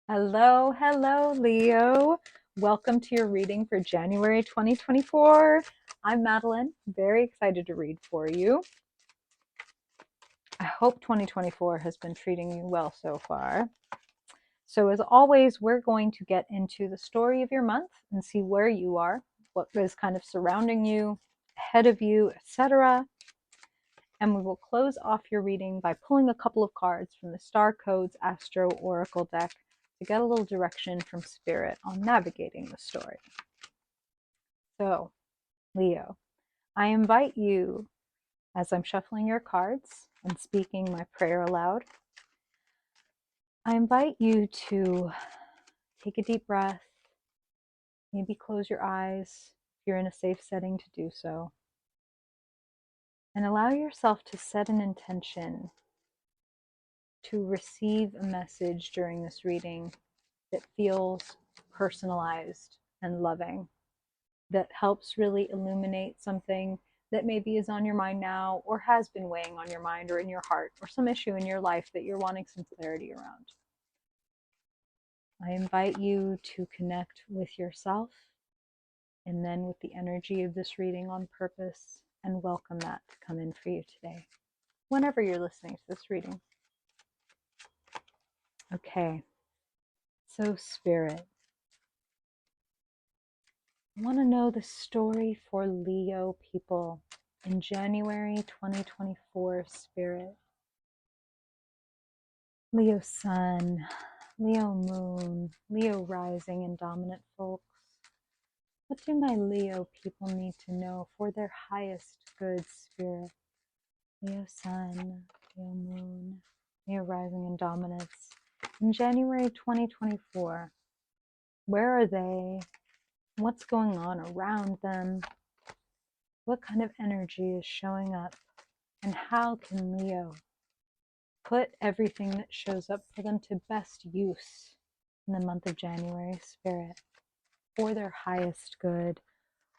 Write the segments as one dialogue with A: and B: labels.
A: Hello, hello, Leo. Welcome to your reading for January 2024. I'm Madeline, very excited to read for you. I hope 2024 has been treating you well so far. So, as always, we're going to get into the story of your month and see where you are, what is kind of surrounding you, ahead of you, etc. And we will close off your reading by pulling a couple of cards from the Star Codes Astro Oracle deck to get a little direction from Spirit on navigating the story. So, Leo, I invite you, as I'm shuffling your cards and speaking my prayer aloud, I invite you to take a deep breath, maybe close your eyes if you're in a safe setting to do so, and allow yourself to set an intention to receive a message during this reading that feels personalized and loving, that helps really illuminate something that maybe is on your mind now or has been weighing on your mind or in your heart, or some issue in your life that you're wanting some clarity around. I invite you to connect with yourself and then with the energy of this reading on purpose, and welcome that to come in for you today, whenever you're listening to this reading. Okay, so Spirit, I want to know the story for Leo people in January 2024, Spirit. Leo Sun, Leo Moon, Leo Rising, and Dominant folks. What do my Leo people need to know for their highest good, Spirit? Leo Sun, Leo Moon, Leo Rising, and Dominance. In January 2024, where are they? What's going on around them? What kind of energy is showing up? And how can Leo put everything that shows up for them to best use in the month of January, Spirit, for their highest good,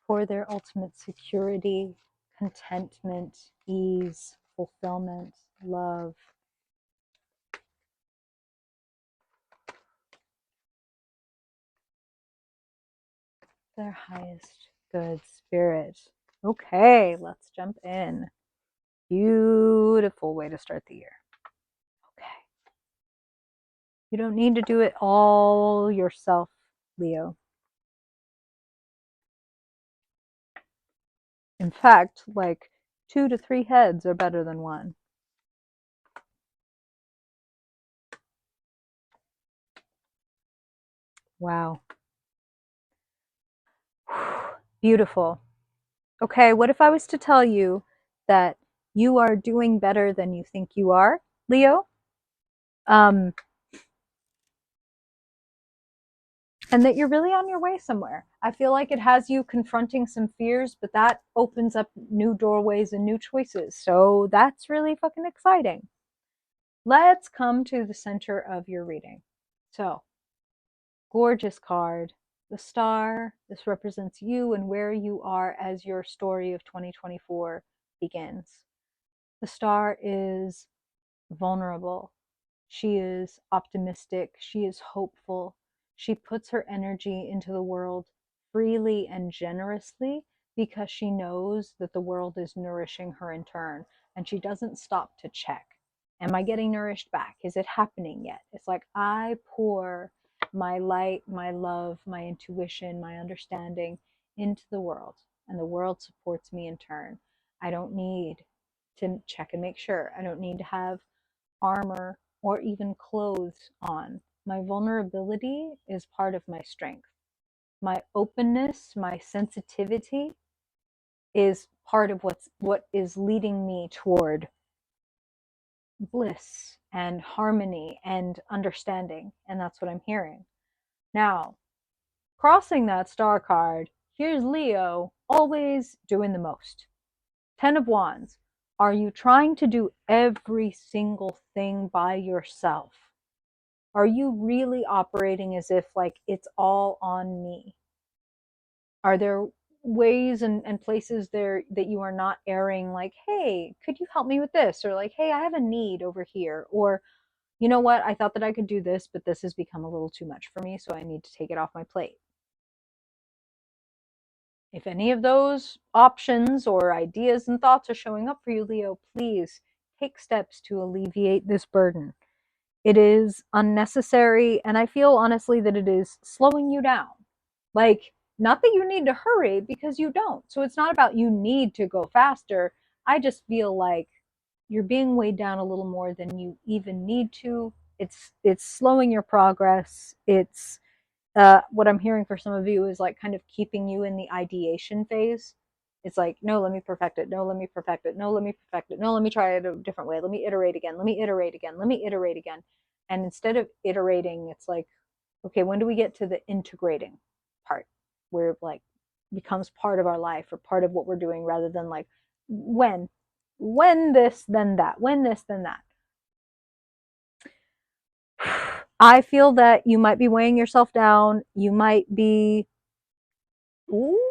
A: for their ultimate security, contentment, ease, fulfillment, love? Their highest good, Spirit. Okay, let's jump in. Beautiful way to start the year. Okay. You don't need to do it all yourself, Leo. In fact, like 2 to 3 heads are better than one. Wow. Beautiful. Okay, what if I was to tell you that you are doing better than you think you are, Leo? And that you're really on your way somewhere. I feel like it has you confronting some fears, but that opens up new doorways and new choices. So that's really fucking exciting. Let's come to the center of your reading. So, gorgeous card. The star, this represents you and where you are as your story of 2024 begins. The star is vulnerable. She is optimistic. She is hopeful. She puts her energy into the world freely and generously because she knows that the world is nourishing her in turn. And she doesn't stop to check. Am I getting nourished back? Is it happening yet? It's like I pour my light, my love, my intuition, my understanding into the world, and the world supports me in turn. I don't need to check and make sure. I don't need to have armor or even clothes on. My vulnerability is part of my strength. My openness, my sensitivity is part of what is leading me toward bliss and harmony and understanding. And that's what I'm hearing. Now, crossing that star card, here's Leo always doing the most. 10 of Wands. Are you trying to do every single thing by yourself? Are you really operating as if like it's all on me? Are there ways and places there that you are not airing, like, hey, could you help me with this? Or like, hey, I have a need over here. Or you know what, I thought that I could do this, but this has become a little too much for me, so I need to take it off my plate. If any of those options or ideas and thoughts are showing up for you, Leo, please take steps to alleviate this burden. It is unnecessary, and I feel honestly that it is slowing you down. Like, not that you need to hurry, because you don't. So it's not about you need to go faster. I just feel like you're being weighed down a little more than you even need to. It's slowing your progress. It's what I'm hearing for some of you is like kind of keeping you in the ideation phase. It's like, no, let me perfect it. No, let me perfect it. No, let me perfect it. No, let me try it a different way. Let me iterate again. Let me iterate again. Let me iterate again. And instead of iterating, it's like, okay, when do we get to the integrating part where it like becomes part of our life or part of what we're doing rather than like when this, then that, when this, then that. I feel that you might be weighing yourself down. You might be, ooh,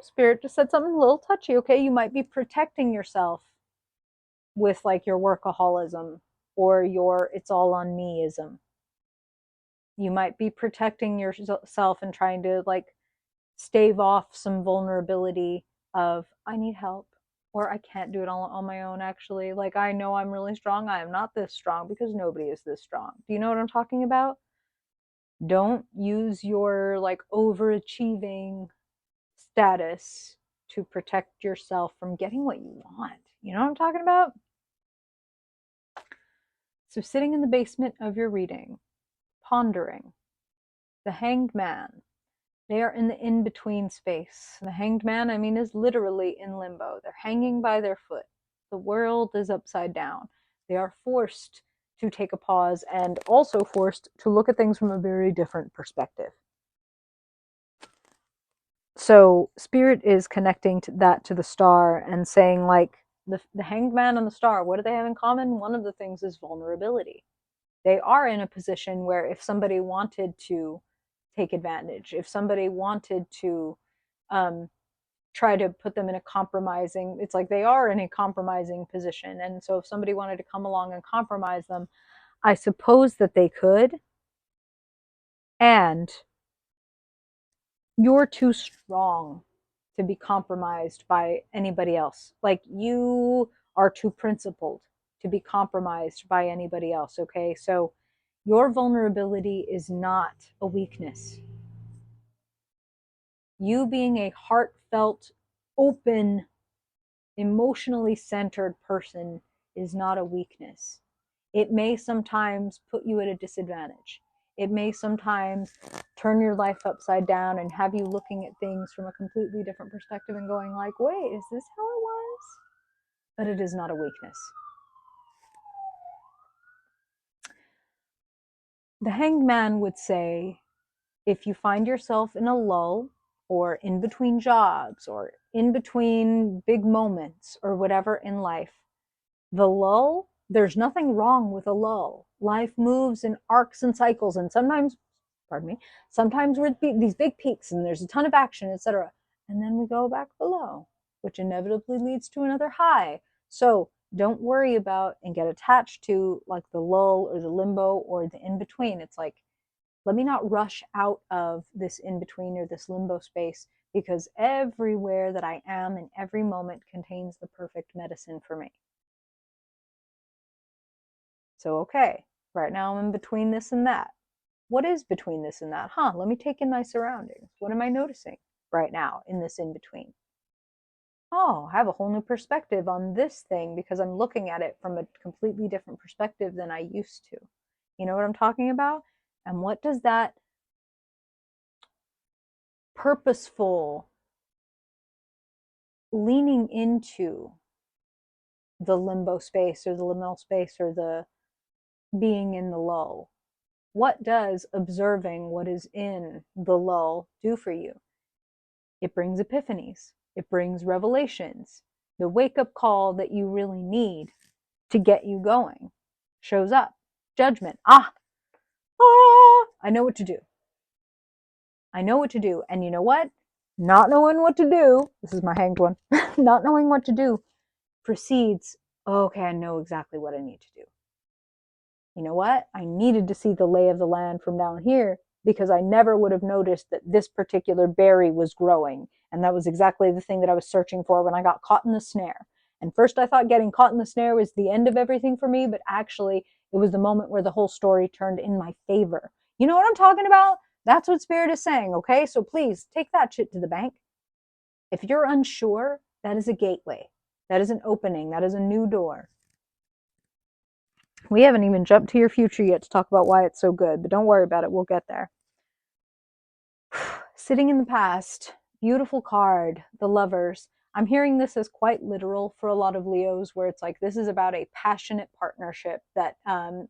A: Spirit just said something a little touchy, okay? You might be protecting yourself with like your workaholism or your it's all on meism. You might be protecting yourself and trying to like stave off some vulnerability of I need help or I can't do it on my own actually. Like I know I'm really strong. I am not this strong because nobody is this strong. Do you know what I'm talking about? Don't use your like overachieving status to protect yourself from getting what you want. You know what I'm talking about? So, sitting in the basement of your reading, pondering, the hanged man, they are in the in between space. The hanged man, I mean, is literally in limbo. They're hanging by their foot. The world is upside down. They are forced to take a pause and also forced to look at things from a very different perspective. So Spirit is connecting that to the star and saying like the hanged man and the star, what do they have in common? One of the things is vulnerability. They are in a position where if somebody wanted to take advantage, if somebody wanted to um, try to put them in a compromising, it's like they are in a compromising position. And so if somebody wanted to come along and compromise them, I suppose that they could. And you're too strong to be compromised by anybody else. Like you are too principled to be compromised by anybody else. Okay. So your vulnerability is not a weakness. You being a heartfelt, open, emotionally centered person is not a weakness. It may sometimes put you at a disadvantage. It may sometimes turn your life upside down and have you looking at things from a completely different perspective and going like, wait, is this how it was? But it is not a weakness. The hanged man would say, if you find yourself in a lull or in between jobs or in between big moments or whatever in life, the lull, there's nothing wrong with a lull. Life moves in arcs and cycles, and sometimes, pardon me, sometimes we're at these big peaks and there's a ton of action, etc. And then we go back below, which inevitably leads to another high. So don't worry about and get attached to like the lull or the limbo or the in between. It's like, let me not rush out of this in between or this limbo space because everywhere that I am in every moment contains the perfect medicine for me. So, okay, right now I'm in between this and that. What is between this and that? Let me take in my surroundings. What am I noticing right now in this in between? Oh, I have a whole new perspective on this thing because I'm looking at it from a completely different perspective than I used to. You know what I'm talking about? And what does that purposeful leaning into the limbo space or the liminal space or the being in the lull, what does observing what is in the lull do for you? It brings epiphanies, it brings revelations. The wake up call that you really need to get you going shows up. Judgment. I know what to do. I know what to do. And you know what? Not knowing what to do, this is my hanged one, not knowing what to do precedes, okay, I know exactly what I need to do. you know what? I needed to see the lay of the land from down here because I never would have noticed that this particular berry was growing. And that was exactly the thing that I was searching for when I got caught in the snare. And first I thought getting caught in the snare was the end of everything for me, but actually it was the moment where the whole story turned in my favor. You know what I'm talking about? That's what Spirit is saying, okay? So please take that shit to the bank. If you're unsure, that is a gateway. That is an opening. That is a new door. We haven't even jumped to your future yet to talk about why it's so good, but don't worry about it. We'll get there. Sitting in the past, beautiful card, the lovers. I'm hearing this as quite literal for a lot of Leos, where it's like this is about a passionate partnership that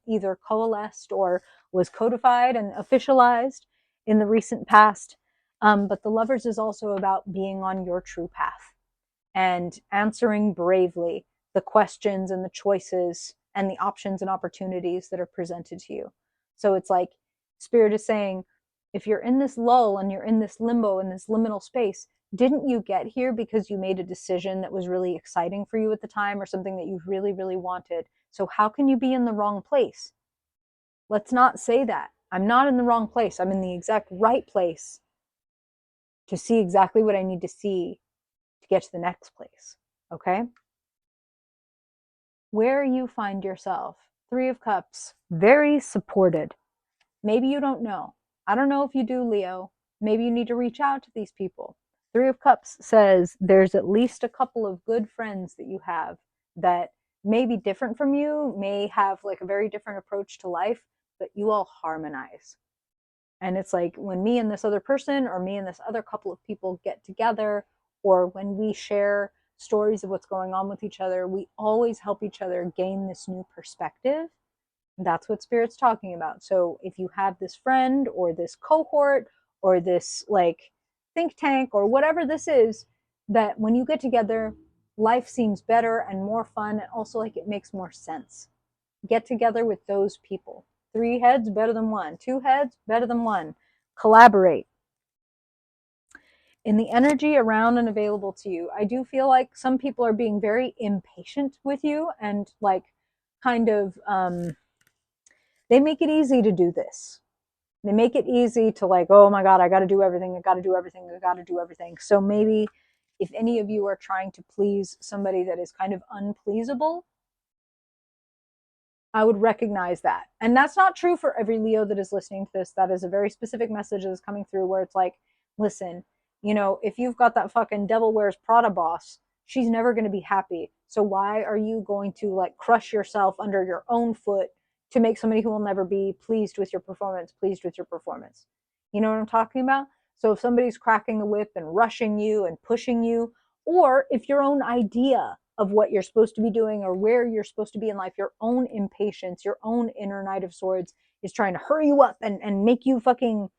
A: either coalesced or was codified and officialized in the recent past. But the lovers is also about being on your true path and answering bravely the questions and the choices and the options and opportunities that are presented to you. So it's like Spirit is saying, if you're in this lull and you're in this limbo, in this liminal space, didn't you get here because you made a decision that was really exciting for you at the time or something that you really, really wanted? So how can you be in the wrong place? Let's not say that. I'm not in the wrong place. I'm in the exact right place to see exactly what I need to see to get to the next place. Okay? Where you find yourself, Three of Cups, very supported. Maybe you don't know. I don't know if you do, Leo. Maybe you need to reach out to these people. Three of Cups says there's at least a couple of good friends that you have that may be different from you, may have like a very different approach to life, but you all harmonize. And it's like when me and this other person or me and this other couple of people get together, or when we share stories of what's going on with each other, we always help each other gain this new perspective. That's what Spirit's talking about. So if you have this friend or this cohort or this like think tank or whatever this is, that when you get together, life seems better and more fun, and also like it makes more sense. Get together with those people. 3 heads better than 1. 2 heads better than 1. Collaborate. In the energy around and available to you, I do feel like some people are being very impatient with you and like kind of they make it easy to do this. They make it easy to like, oh my God, I got to do everything. I got to do everything. I got to do everything. So maybe if any of you are trying to please somebody that is kind of unpleasable, I would recognize that. And that's not true for every Leo that is listening to this. That is a very specific message that is coming through where it's like, listen, you know, if you've got that fucking Devil Wears Prada boss, she's never going to be happy. So why are you going to like crush yourself under your own foot to make somebody who will never be pleased with your performance, pleased with your performance? You know what I'm talking about? So if somebody's cracking the whip and rushing you and pushing you, or if your own idea of what you're supposed to be doing or where you're supposed to be in life, your own impatience, your own inner Knight of Swords is trying to hurry you up and make you fucking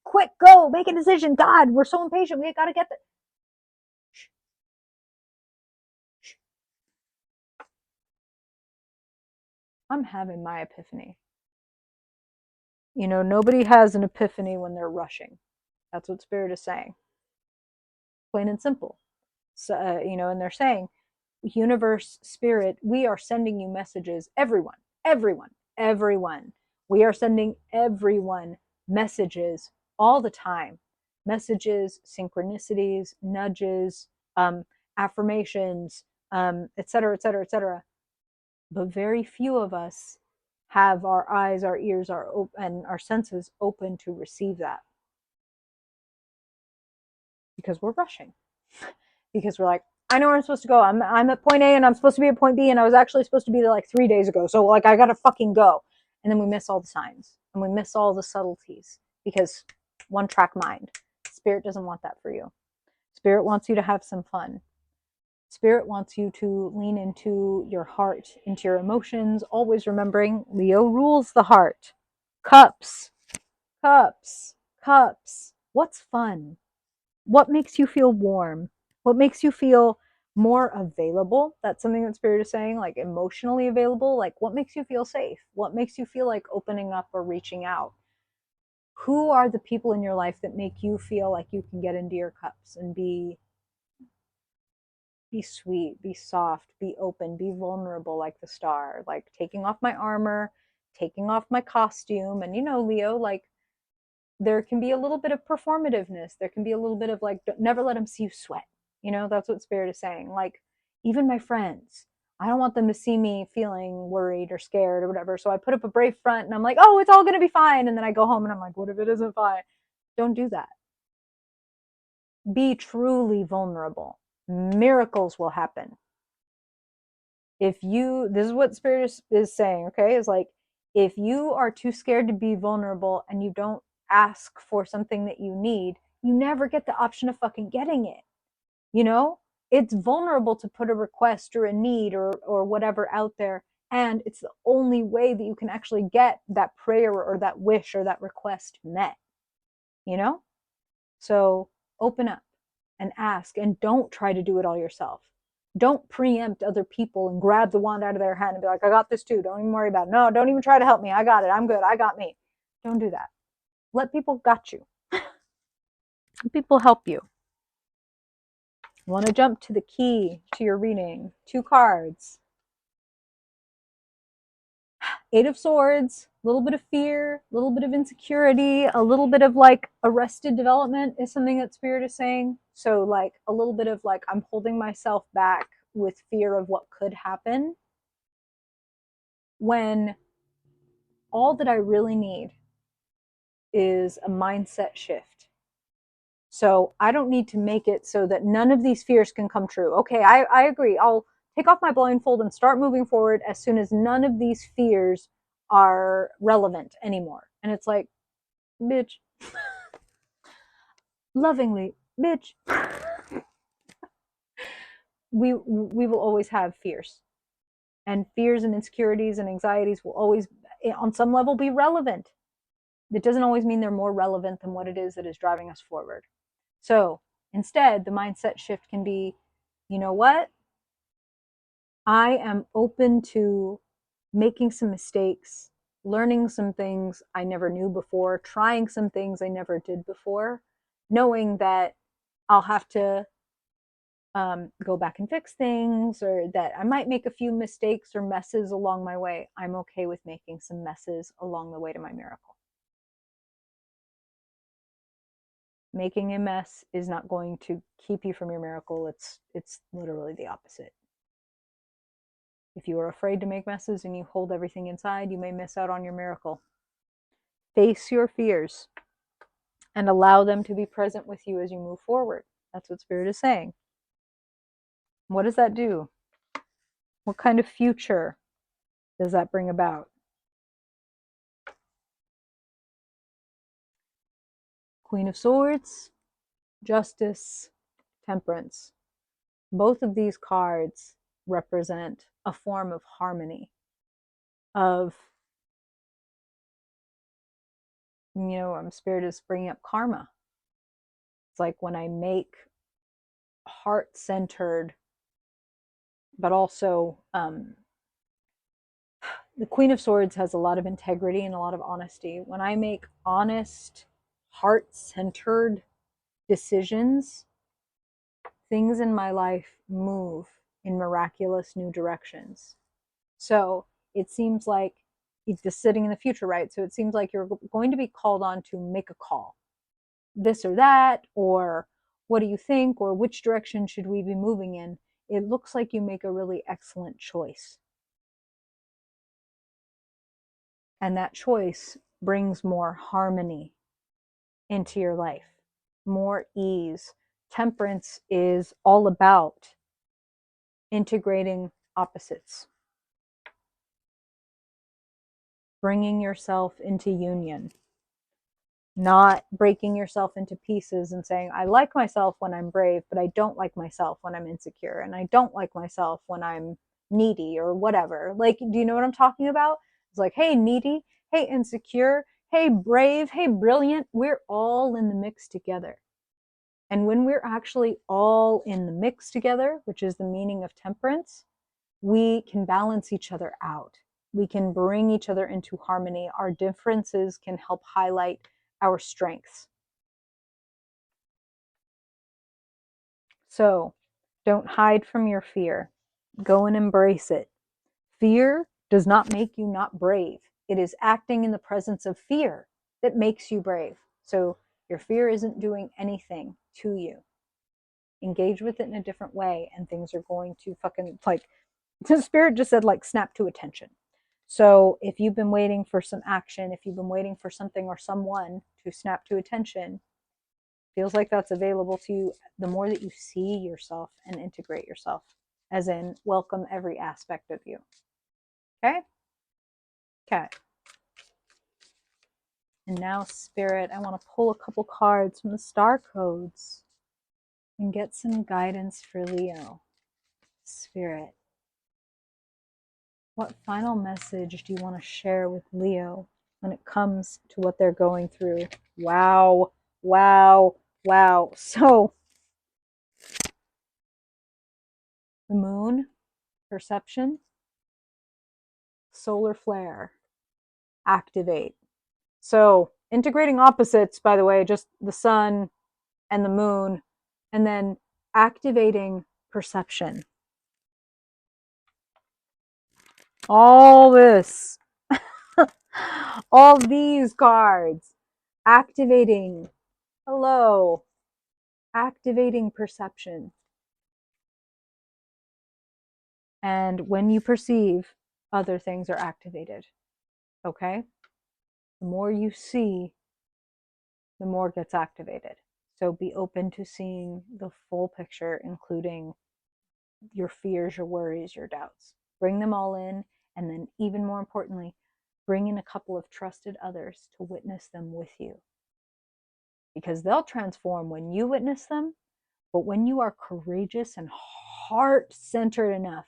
A: quick, go, make a decision. God, we're so impatient. We got to get that. I'm having my epiphany. You know, nobody has an epiphany when they're rushing. That's what Spirit is saying. Plain and simple. So, you know, and they're saying, universe, spirit, we are sending you messages. Everyone, everyone, everyone. We are sending everyone messages all the time. Messages, synchronicities, nudges, affirmations, et cetera, et cetera, et cetera. But very few of us have our eyes, our ears, and our senses open to receive that because we're rushing. Because we're like, I know where I'm supposed to go. I'm at point A and I'm supposed to be at point B and I was actually supposed to be there like 3 days ago. So like I gotta fucking go. And then we miss all the signs and we miss all the subtleties because one track mind. Spirit doesn't want that for you. Spirit wants you to have some fun. Spirit wants you to lean into your heart, into your emotions, always remembering Leo rules the heart. Cups, cups, cups. What's fun? What makes you feel warm? What makes you feel more available? That's something that Spirit is saying, like emotionally available. Like what makes you feel safe? What makes you feel like opening up or reaching out? Who are the people in your life that make you feel like you can get into your cups and be sweet, be soft, be open, be vulnerable like the star, like taking off my armor, taking off my costume. And, Leo, like, there can be a little bit of performativeness. There can be a little bit of like, never let them see you sweat. That's what Spirit is saying. Like, even my friends, I don't want them to see me feeling worried or scared or whatever. So I put up a brave front and I'm like, oh, it's all going to be fine. And then I go home and I'm like, what if it isn't fine? Don't do that. Be truly vulnerable. Miracles will happen. This is what Spirit is saying, okay? Is like, if you are too scared to be vulnerable and you don't ask for something that you need, you never get the option of fucking getting it. It's vulnerable to put a request or a need or whatever out there. And it's the only way that you can actually get that prayer or that wish or that request met, So open up and ask, and don't try to do it all yourself. Don't preempt other people and grab the wand out of their hand and be like, I got this too. Don't even worry about it. No, don't even try to help me. I got it. I'm good. I got me. Don't do that. Let people got you. Let people help you. Want to jump to the key to your reading? 2 cards. 8 of Swords, a little bit of fear, a little bit of insecurity, a little bit of like arrested development is something that Spirit is saying. So like a little bit of like, I'm holding myself back with fear of what could happen, when all that I really need is a mindset shift. So I don't need to make it so that none of these fears can come true. Okay, I agree. I'll take off my blindfold and start moving forward as soon as none of these fears are relevant anymore. And it's like, bitch, lovingly, bitch, we will always have fears. And fears and insecurities and anxieties will always, on some level, be relevant. It doesn't always mean they're more relevant than what it is that is driving us forward. So instead, the mindset shift can be, you know what? I am open to making some mistakes, learning some things I never knew before, trying some things I never did before, knowing that I'll have to go back and fix things, or that I might make a few mistakes or messes along my way. I'm okay with making some messes along the way to my miracle. Making a mess is not going to keep you from your miracle. It's literally the opposite. If you are afraid to make messes and you hold everything inside, you may miss out on your miracle. Face your fears and allow them to be present with you as you move forward. That's what Spirit is saying. What does that do? What kind of future does that bring about? Queen of Swords, Justice, Temperance. Both of these cards represent a form of harmony, of, Spirit is bringing up karma. It's like when I make heart-centered, but also the Queen of Swords has a lot of integrity and a lot of honesty. When I make honest, heart-centered decisions, things in my life move in miraculous new directions. So it seems like it's just sitting in the future, right? So it seems like you're going to be called on to make a call, this or that, or what do you think, or which direction should we be moving in? It looks like you make a really excellent choice. And that choice brings more harmony into your life, more ease. Temperance is all about integrating opposites, bringing yourself into union, not breaking yourself into pieces and saying, I like myself when I'm brave, but I don't like myself when I'm insecure, and I don't like myself when I'm needy or whatever. Like, do you know what I'm talking about? It's like, hey, needy, hey, insecure, hey, brave, hey, brilliant. We're all in the mix together. And when we're actually all in the mix together, which is the meaning of temperance, we can balance each other out. We can bring each other into harmony. Our differences can help highlight our strengths. So don't hide from your fear. Go and embrace it. Fear does not make you not brave. It is acting in the presence of fear that makes you brave. So your fear isn't doing anything to you. Engage with it in a different way, and things are going to fucking, like, the spirit just said, like, snap to attention. So if you've been waiting for some action, if you've been waiting for something or someone to snap to attention, feels like that's available to you the more that you see yourself and integrate yourself, as in welcome every aspect of you. Okay? Okay. And now, Spirit, I want to pull a couple cards from the star codes and get some guidance for Leo. Spirit, what final message do you want to share with Leo when it comes to what they're going through? Wow, wow, wow. So, the moon, perception, solar flare, activate. So, integrating opposites, by the way, just the sun and the moon, and then activating perception. All this, all these cards, activating, hello, activating perception. And when you perceive, other things are activated. Okay? The more you see, the more gets activated. So be open to seeing the full picture, including your fears, your worries, your doubts. Bring them all in, and then, even more importantly, bring in a couple of trusted others to witness them with you. Because they'll transform when you witness them, but when you are courageous and heart-centered enough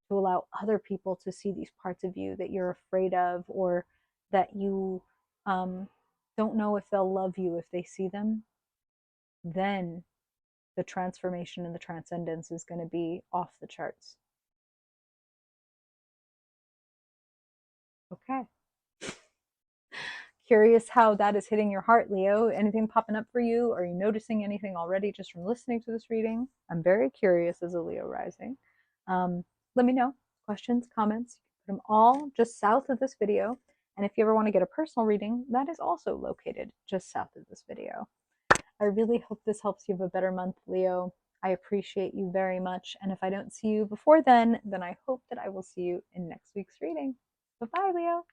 A: to allow other people to see these parts of you that you're afraid of, or that you don't know if they'll love you if they see them, then the transformation and the transcendence is going to be off the charts. Okay. Curious how that is hitting your heart, Leo. Anything popping up for you? Are you noticing anything already just from listening to this reading? I'm very curious as a Leo rising. Let me know. Questions, comments, put them all just south of this video. And if you ever want to get a personal reading, that is also located just south of this video. I really hope this helps you have a better month, Leo. I appreciate you very much. And if I don't see you before then I hope that I will see you in next week's reading. Bye-bye, Leo.